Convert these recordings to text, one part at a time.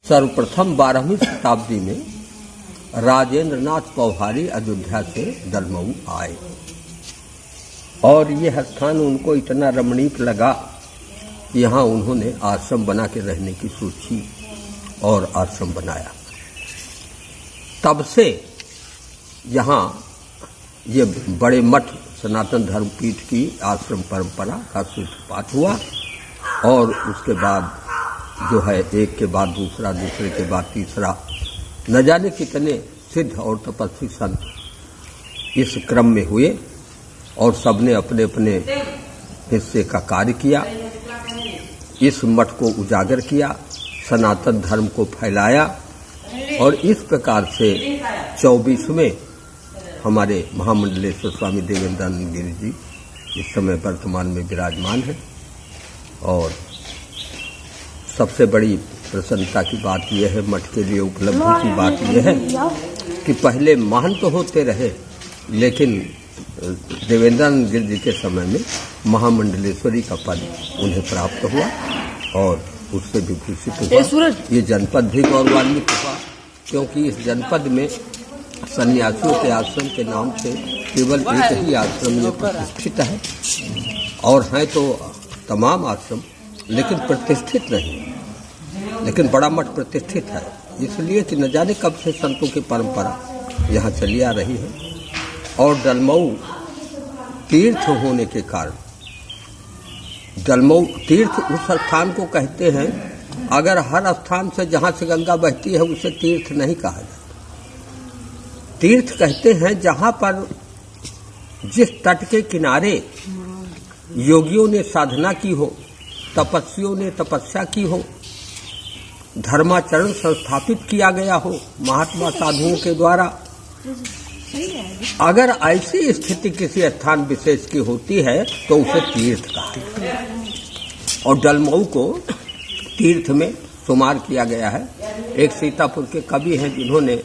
सर्वप्रथम 12वीं शताब्दी में राजेंद्र नाथ पौहारी अयोध्या से दलमऊ आए और यह स्थान उनको इतना रमणीक लगा कि यहाँ उन्होंने आश्रम बना के रहने की सोची और आश्रम बनाया। तब से यहाँ ये बड़े मठ सनातन धर्मपीठ की आश्रम परंपरा का सूत्रपात हुआ और उसके बाद जो है एक के बाद दूसरा, दूसरे के बाद तीसरा, न जाने कितने सिद्ध और तपस्वी संत इस क्रम में हुए और सबने अपने अपने हिस्से का कार्य किया। इस मठ को उजागर किया, सनातन धर्म को फैलाया और इस प्रकार से 24वें हमारे महामंडलेश्वर स्वामी देवेंद्रानंद गिरि जी इस समय वर्तमान में विराजमान है। और सबसे बड़ी प्रसन्नता की बात यह है, मठ के लिए उपलब्धि की बात यह है कि पहले महंत तो होते रहे, लेकिन देवेंद्रानंद गिरि जी के समय में महामंडलेश्वरी का पद उन्हें प्राप्त हुआ और उससे विभूषित हुआ। ये जनपद भी गौरवान्वित हुआ क्योंकि इस जनपद में सन्यासियों के आश्रम के नाम से केवल एक ही आश्रम ये प्रतिष्ठित है और हैं तो तमाम आश्रम, लेकिन प्रतिष्ठित नहीं। लेकिन बड़ा मठ प्रतिष्ठित है, इसलिए कि न जाने कब से संतों की परंपरा यहाँ चली आ रही है। और दलमऊ तीर्थ होने के कारण, दलमऊ तीर्थ उस स्थान को कहते हैं, अगर हर स्थान से जहाँ से गंगा बहती है उसे तीर्थ नहीं कहा जाता। तीर्थ कहते हैं जहाँ पर जिस तट के किनारे योगियों ने साधना की हो, तपस्वियों ने तपस्या की हो, धर्माचरण संस्थापित किया गया हो महात्मा साधुओं के द्वारा। अगर ऐसी स्थिति किसी स्थान विशेष की होती है तो उसे तीर्थ कहा और दलमऊ को तीर्थ में शुमार किया गया है। एक सीतापुर के कवि हैं जिन्होंने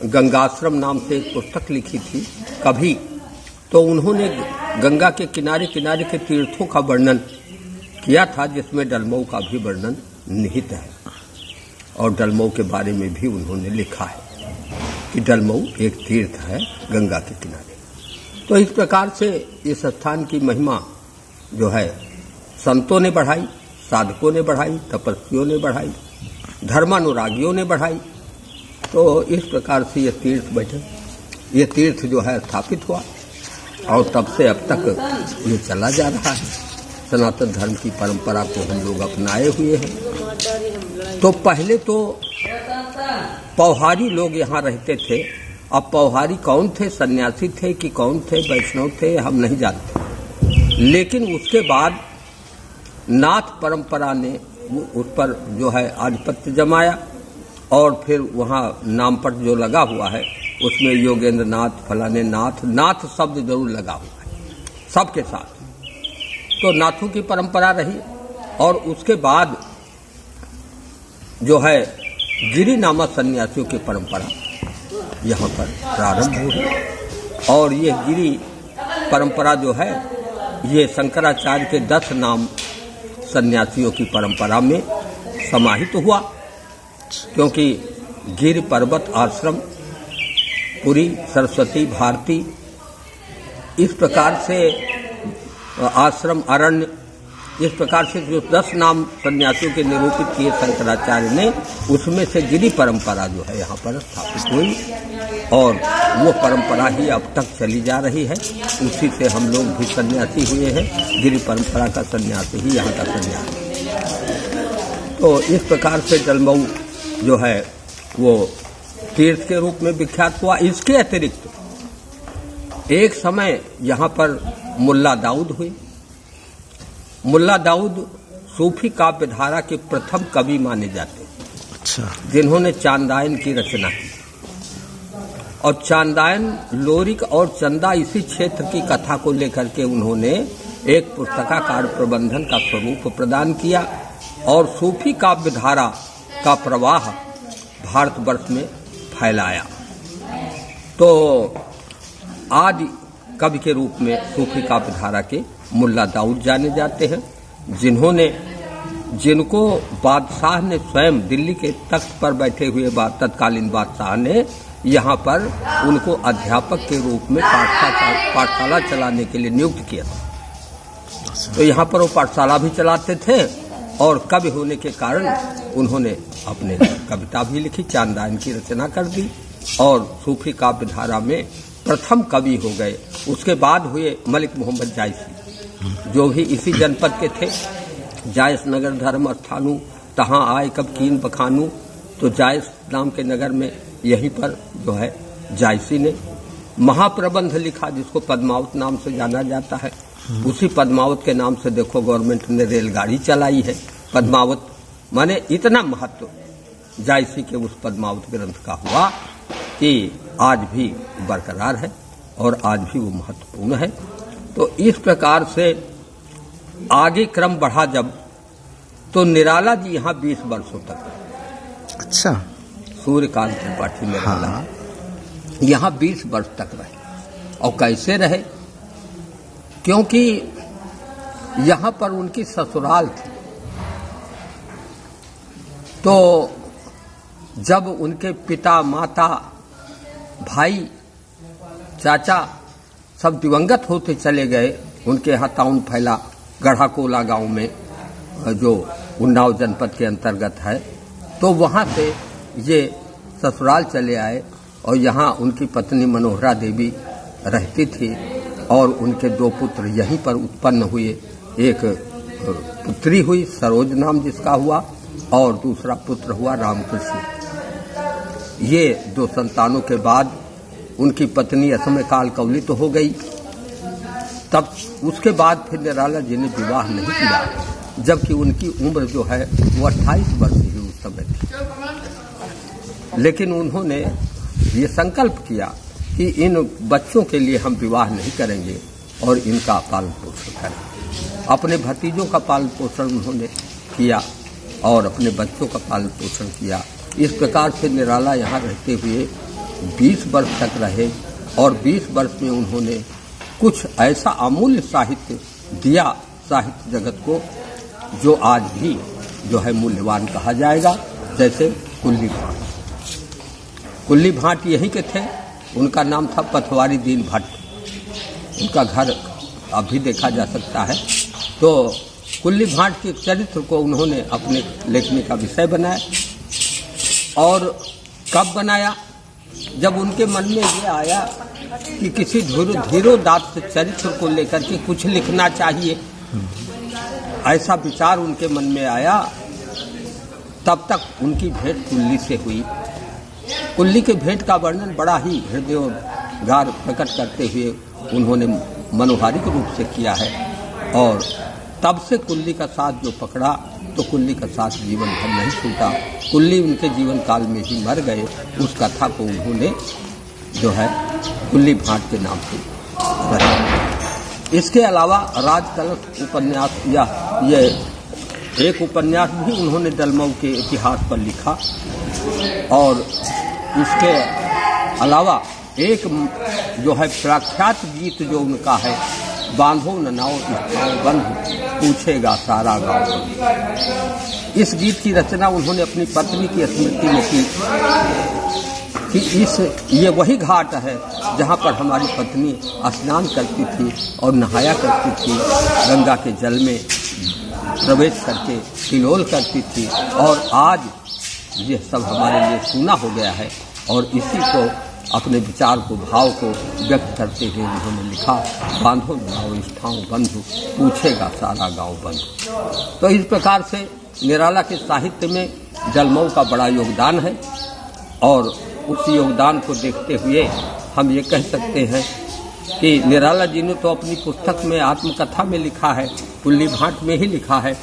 गंगाश्रम नाम से एक पुस्तक लिखी थी कभी, तो उन्होंने गंगा के किनारे किनारे के तीर्थों का वर्णन किया था जिसमें दलमऊ का भी वर्णन निहित है और दलमऊ के बारे में भी उन्होंने लिखा है कि दलमऊ एक तीर्थ है गंगा के किनारे। तो इस प्रकार से इस स्थान की महिमा जो है संतों ने बढ़ाई, साधकों ने बढ़ाई, तपस्वियों ने बढ़ाई, धर्मानुरागियों ने बढ़ाई। तो इस प्रकार से ये तीर्थ बैठे, ये तीर्थ जो है स्थापित हुआ और तब से अब तक ये चला जा रहा है। सनातन धर्म की परंपरा को हम लोग अपनाए हुए हैं। तो पहले तो पौहारी लोग यहाँ रहते थे। अब पौहारी कौन थे, सन्यासी थे कि कौन थे, वैष्णव थे, हम नहीं जानते। लेकिन उसके बाद नाथ परंपरा ने उस पर जो है आधिपत्य जमाया और फिर वहाँ नामपट जो लगा हुआ है उसमें योगेंद्र नाथ, फलाने नाथ, नाथ शब्द जरूर लगा हुआ है सबके साथ। तो नाथों की परंपरा रही और उसके बाद जो है गिरि नामक सन्यासियों की परंपरा यहाँ पर प्रारंभ हुई और ये गिरि परंपरा जो है ये शंकराचार्य के 10 नाम सन्यासियों की परंपरा में समाहित हुआ, क्योंकि गिरि पर्वत आश्रम, पुरी, सरस्वती, भारती, इस प्रकार से आश्रम, अरण्य, इस प्रकार से जो 10 नाम सन्यासियों के निरूपित किए शंकराचार्य ने, उसमें से गिरि परंपरा जो है यहाँ पर स्थापित हुई और वो परंपरा ही अब तक चली जा रही है। उसी से हम लोग भी सन्यासी हुए हैं, गिरि परंपरा का सन्यासी ही यहाँ का सन्यासी। तो इस प्रकार से दलमऊ जो है वो तीर्थ के रूप में विख्यात हुआ। इसके अतिरिक्त एक समय यहाँ पर मुल्ला दाऊद हुए। मुल्ला दाऊद सूफी काव्य धारा के प्रथम कवि माने जाते हैं। अच्छा। जिन्होंने चांदायन की रचना की और चांदायन, लोरिक और चंदा इसी क्षेत्र की कथा को लेकर के उन्होंने एक पुस्तकाकार प्रबंधन का स्वरूप प्रदान किया और सूफी काव्य धारा का प्रवाह भारतवर्ष में फैलाया। तो आदि कवि के रूप में सूफी काव्य धारा के मुल्ला दाऊद जाने जाते हैं, जिन्होंने जिनको बादशाह ने स्वयं दिल्ली के तख्त पर बैठे हुए तत्कालीन बादशाह ने यहाँ पर उनको अध्यापक के रूप में पाठशाला चलाने के लिए नियुक्त किया था। तो यहाँ पर वो पाठशाला भी चलाते थे और कवि होने के कारण उन्होंने अपने कविता भी लिखी, चांदायन की रचना कर दी और सूफी काव्य धारा में प्रथम कवि हो गए। उसके बाद हुए मलिक मोहम्मद जायसी, जो भी इसी जनपद के थे। जायस नगर धर्म स्थानु, तहाँ आए कब कीन बखानू। तो जायस नाम के नगर में यहीं पर जो है जायसी ने महाप्रबंध लिखा, जिसको पद्मावत नाम से जाना जाता है। उसी पद्मावत के नाम से देखो गवर्नमेंट ने रेलगाड़ी चलाई है। पद्मावत माने इतना महत्व जायसी के उस पद्मावत ग्रंथ का हुआ कि आज भी बरकरार है और आज भी वो महत्वपूर्ण है। तो इस प्रकार से आगे क्रम बढ़ा जब, तो निराला जी यहाँ 20 वर्षों तक। अच्छा। सूर्यकांत त्रिपाठी निराला यहाँ 20 वर्ष तक रहे। और कैसे रहे? क्योंकि यहाँ पर उनकी ससुराल थी। तो जब उनके पिता, माता, भाई, चाचा सब दिवंगत होते चले गए, उनके यहाँ ताउन फैला गढ़ाकोला गांव में, जो उन्नाव जनपद के अंतर्गत है। तो वहाँ से ये ससुराल चले आए और यहाँ उनकी पत्नी मनोहरा देवी रहती थी और उनके 2 पुत्र यहीं पर उत्पन्न हुए। एक पुत्री हुई सरोज नाम जिसका हुआ और दूसरा पुत्र हुआ रामकृष्ण। ये 2 संतानों के बाद उनकी पत्नी असमय काल कवली तो हो गई। तब उसके बाद फिर निराला जी ने विवाह नहीं किया, जबकि उनकी उम्र जो है वो 28 वर्ष ही उस समय थी। लेकिन उन्होंने ये संकल्प किया कि इन बच्चों के लिए हम विवाह नहीं करेंगे और इनका पालन पोषण करेंगे। अपने भतीजों का पालन पोषण उन्होंने किया और अपने बच्चों का पालन पोषण किया। इस प्रकार से निराला यहाँ रहते हुए 20 वर्ष तक रहे और 20 वर्ष में उन्होंने कुछ ऐसा अमूल्य साहित्य दिया साहित्य जगत को, जो आज भी जो है मूल्यवान कहा जाएगा। जैसे कुल्ली भाट। कुल्ली भाट यहीं के थे। उनका नाम था पथवारी दीन भट्ट। उनका घर अभी देखा जा सकता है। तो कुल्ली भाट के चरित्र को उन्होंने अपने लेखनी का विषय बनाया। और कब बनाया? जब उनके मन में ये आया कि किसी धीरोदात्त चरित्र को लेकर के कुछ लिखना चाहिए, ऐसा विचार उनके मन में आया। तब तक उनकी भेंट कुल्ली से हुई। कुल्ली के भेंट का वर्णन बड़ा ही हृदयोद्गार प्रकट करते हुए उन्होंने मनोहारिक रूप से किया है। और तब से कुल्ली का साथ जो पकड़ा, तो कुल्ली का साथ जीवन भर नहीं छूटा। कुल्ली उनके जीवन काल में ही मर गए। उस कथा को उन्होंने जो है कुल्ली भाट के नाम से रखा। इसके अलावा राजकलश उपन्यास या ये एक उपन्यास भी उन्होंने दलमऊ के इतिहास पर लिखा। और इसके अलावा एक जो है प्रख्यात गीत जो उनका है, बांधो न नाव बंधु पूछेगा सारा गाँव। इस गीत की रचना उन्होंने अपनी पत्नी की स्मृति में की कि ये वही घाट है जहाँ पर हमारी पत्नी स्नान करती थी और नहाया करती थी, गंगा के जल में प्रवेश करके किलोल करती थी। और आज ये सब हमारे लिए सूना हो गया है। और इसी को अपने विचार को, भाव को व्यक्त करते हुए उन्होंने लिखा, बांधो नाव स्थाओं बंधु पूछेगा सारा गांव बंधु। तो इस प्रकार से निराला के साहित्य में दलमऊ का बड़ा योगदान है। और उस योगदान को देखते हुए हम ये कह सकते हैं कि निराला जी ने तो अपनी पुस्तक में आत्मकथा में लिखा है, कुल्ली भाट में ही लिखा है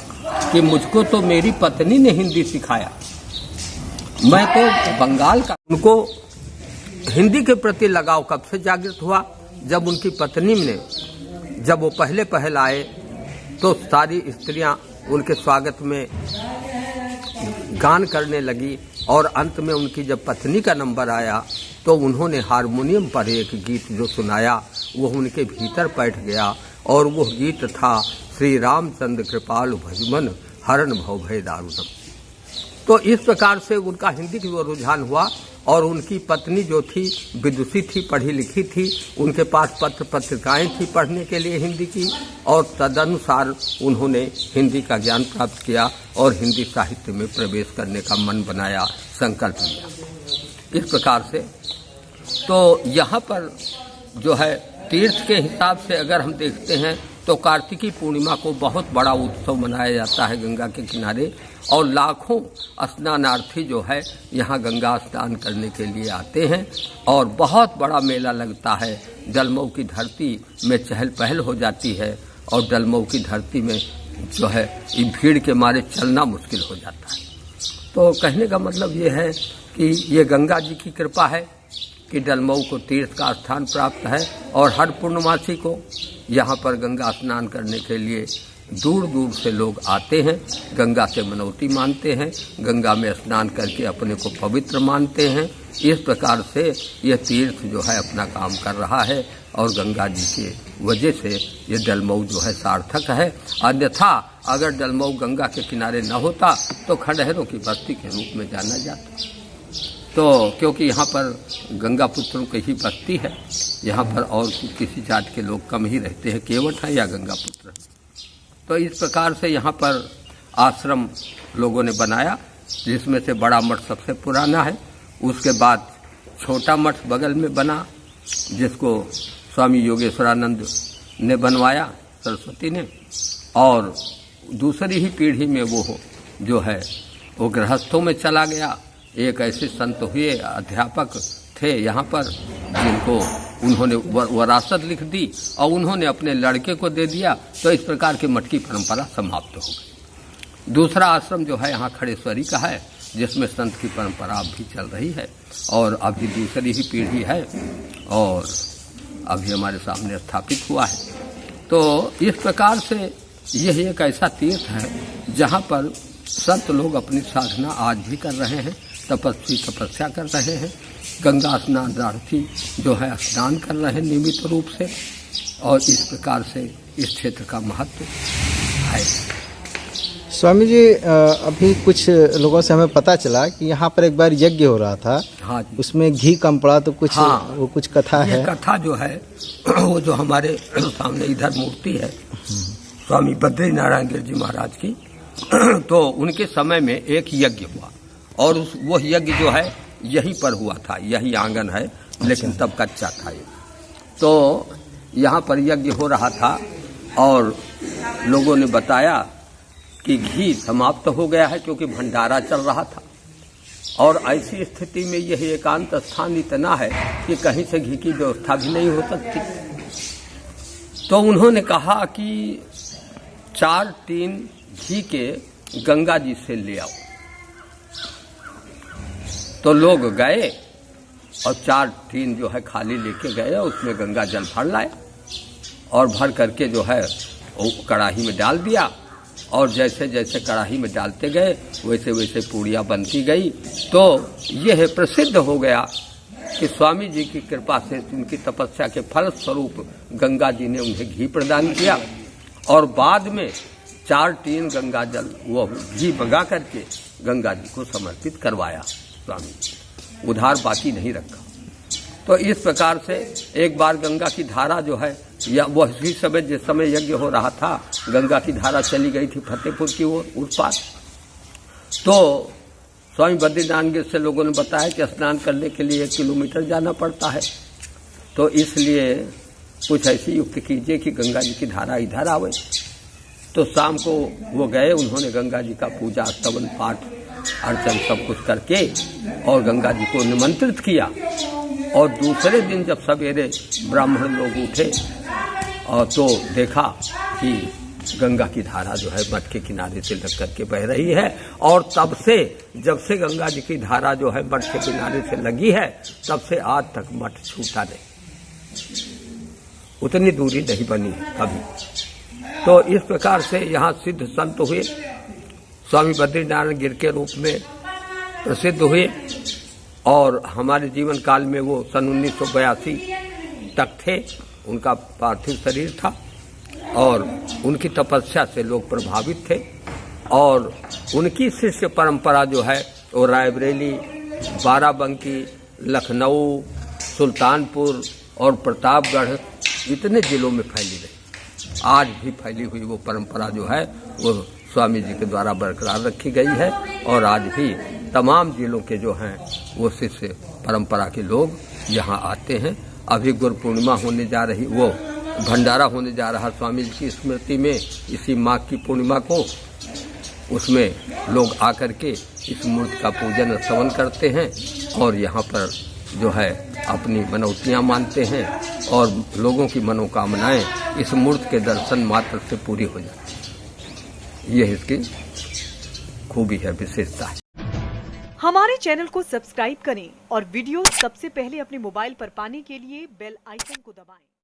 कि मुझको तो मेरी पत्नी ने हिंदी सिखाया, मैं तो बंगाल का। उनको हिंदी के प्रति लगाव कब से जागृत हुआ? जब उनकी पत्नी ने, जब वो पहल आए तो सारी स्त्रियां उनके स्वागत में गान करने लगी। और अंत में उनकी जब पत्नी का नंबर आया तो उन्होंने हारमोनियम पर एक गीत जो सुनाया वो उनके भीतर बैठ गया। और वो गीत था श्री रामचंद्र कृपाल भजमन हरण भव भय दारुणम। तो इस प्रकार से उनका हिंदी की ओर रुझान हुआ और उनकी पत्नी जो थी विदुषी थी, पढ़ी लिखी थी, उनके पास पत्र पत्रिकाएं थी पढ़ने के लिए हिंदी की, और तदनुसार उन्होंने हिंदी का ज्ञान प्राप्त किया और हिंदी साहित्य में प्रवेश करने का मन बनाया, संकल्प लिया। इस प्रकार से तो यहाँ पर जो है तीर्थ के हिसाब से अगर हम देखते हैं तो कार्तिकी पूर्णिमा को बहुत बड़ा उत्सव मनाया जाता है गंगा के किनारे, और लाखों स्नानार्थी जो है यहाँ गंगा स्नान करने के लिए आते हैं और बहुत बड़ा मेला लगता है। जलमऊ की धरती में चहल पहल हो जाती है और जलमऊ की धरती में जो है ये भीड़ के मारे चलना मुश्किल हो जाता है। तो कहने का मतलब ये है कि ये गंगा जी की कृपा है कि जलमऊ को तीर्थ का स्थान प्राप्त है और हर पूर्णमासी को यहाँ पर गंगा स्नान करने के लिए दूर दूर से लोग आते हैं, गंगा से मनौती मानते हैं, गंगा में स्नान करके अपने को पवित्र मानते हैं। इस प्रकार से यह तीर्थ जो है अपना काम कर रहा है और गंगा जी के वजह से ये जलमऊ जो है सार्थक है। अन्यथा अगर जलमऊ गंगा के किनारे न होता तो खंडहरों की बस्ती के रूप में जाना जाता। तो क्योंकि यहाँ पर गंगा पुत्रों की ही बस्ती है, यहाँ पर और किसी जात के लोग कम ही रहते हैं, केवट है या गंगा पुत्र। तो इस प्रकार से यहाँ पर आश्रम लोगों ने बनाया, जिसमें से बड़ा मठ सबसे पुराना है। उसके बाद छोटा मठ बगल में बना, जिसको स्वामी योगेश्वरानंद ने बनवाया, सरस्वती ने, और दूसरी ही पीढ़ी में वो जो है वो गृहस्थों में चला गया। एक ऐसे संत हुए, अध्यापक थे यहाँ पर, जिनको उन्होंने वरासत लिख दी और उन्होंने अपने लड़के को दे दिया। तो इस प्रकार की मठ की परंपरा समाप्त हो गई। दूसरा आश्रम जो है यहाँ खड़ेश्वरी का है, जिसमें संत की परंपरा अब भी चल रही है और अभी दूसरी ही पीढ़ी है और अभी हमारे सामने स्थापित हुआ है। तो इस प्रकार से यह एक ऐसा तीर्थ है जहाँ पर संत लोग अपनी साधना आज भी कर रहे हैं, तपस्वी तपस्या कर रहे हैं, गंगा स्नानार्थी जो है स्नान कर रहे हैं नियमित रूप से, और इस प्रकार से इस क्षेत्र का महत्व है। स्वामी जी, अभी कुछ लोगों से हमें पता चला कि यहाँ पर एक बार यज्ञ हो रहा था। हाँ जी। उसमें घी कम पड़ा, तो कुछ वो कुछ कथा है। कथा जो है वो जो हमारे सामने इधर मूर्ति है स्वामी बद्री नारायण गिर जी महाराज की, तो उनके समय में एक यज्ञ हुआ और वो यज्ञ जो है यहीं पर हुआ था, यही आंगन है, लेकिन तब कच्चा था ये। तो यहाँ पर यज्ञ हो रहा था और लोगों ने बताया कि घी समाप्त हो गया है, क्योंकि भंडारा चल रहा था और ऐसी स्थिति में यह एकांत स्थान इतना है कि कहीं से घी की व्यवस्था भी नहीं हो सकती। तो उन्होंने कहा कि 4 टीन घी के गंगा जी से ले आओ। तो लोग गए और 4 टीन जो है खाली लेके गए, उसमें गंगा जल भर लाए और भर करके जो है वो कढ़ाई में डाल दिया, और जैसे जैसे कढ़ाई में डालते गए वैसे वैसे पूड़ियाँ बनती गई। तो यह प्रसिद्ध हो गया कि स्वामी जी की कृपा से, उनकी तपस्या के फल स्वरूप गंगा जी ने उन्हें घी प्रदान किया और बाद में 4 टीन गंगा जल वो घी मंगा करके गंगा जी को समर्पित करवाया स्वामी जी, उधार बाकी नहीं रखा। तो इस प्रकार से एक बार गंगा की धारा जो है, या वही समय जिस समय यज्ञ हो रहा था, गंगा की धारा चली गई थी फतेहपुर की ओर उस पार। तो स्वामी बद्रीनारायण गिर से लोगों ने बताया कि स्नान करने के लिए 1 किलोमीटर जाना पड़ता है, तो इसलिए कुछ ऐसी युक्ति कीजिए कि गंगा जी की धारा इधर आवे। तो शाम को वो गए, उन्होंने गंगा जी का पूजा स्तवन पाठ अर्चन सब कुछ करके और गंगा जी को निमंत्रित किया। और दूसरे दिन जब सवेरे ब्राह्मण लोग उठे और तो देखा कि गंगा की धारा जो है मठ के किनारे से लग करके बह रही है, और तब से, जब से गंगा जी की धारा जो है मठ के किनारे से लगी है, तब से आज तक मठ छूटा नहीं, उतनी दूरी नहीं बनी कभी। तो इस प्रकार से यहाँ सिद्ध संत हुए, स्वामी बद्रीनारायण गिर के रूप में प्रसिद्ध हुए, और हमारे जीवन काल में वो सन 1982 तक थे, उनका पार्थिव शरीर था और उनकी तपस्या से लोग प्रभावित थे और उनकी शिष्य परंपरा जो है वो रायबरेली, बाराबंकी, लखनऊ, सुल्तानपुर और प्रतापगढ़ इतने जिलों में फैली रही। आज भी फैली हुई वो परंपरा जो है वो स्वामी जी के द्वारा बरकरार रखी गई है और आज भी तमाम जिलों के जो हैं वो शिष्य परंपरा के लोग यहाँ आते हैं। अभी गुरु पूर्णिमा होने जा रही, वो भंडारा होने जा रहा स्वामी जी की स्मृति में इसी माघ की पूर्णिमा को, उसमें लोग आकर के इस मूर्ति का पूजन और स्तवन करते हैं और यहाँ पर जो है अपनी मनौतियाँ मानते हैं और लोगों की मनोकामनाएं इस मूर्ति के दर्शन मात्र से पूरी हो जाती है। यह इसकी खूबी है, विशेषता है। हमारे चैनल को सब्सक्राइब करें और वीडियो सबसे पहले अपने मोबाइल पर पाने के लिए बेल आइकन को दबाएं।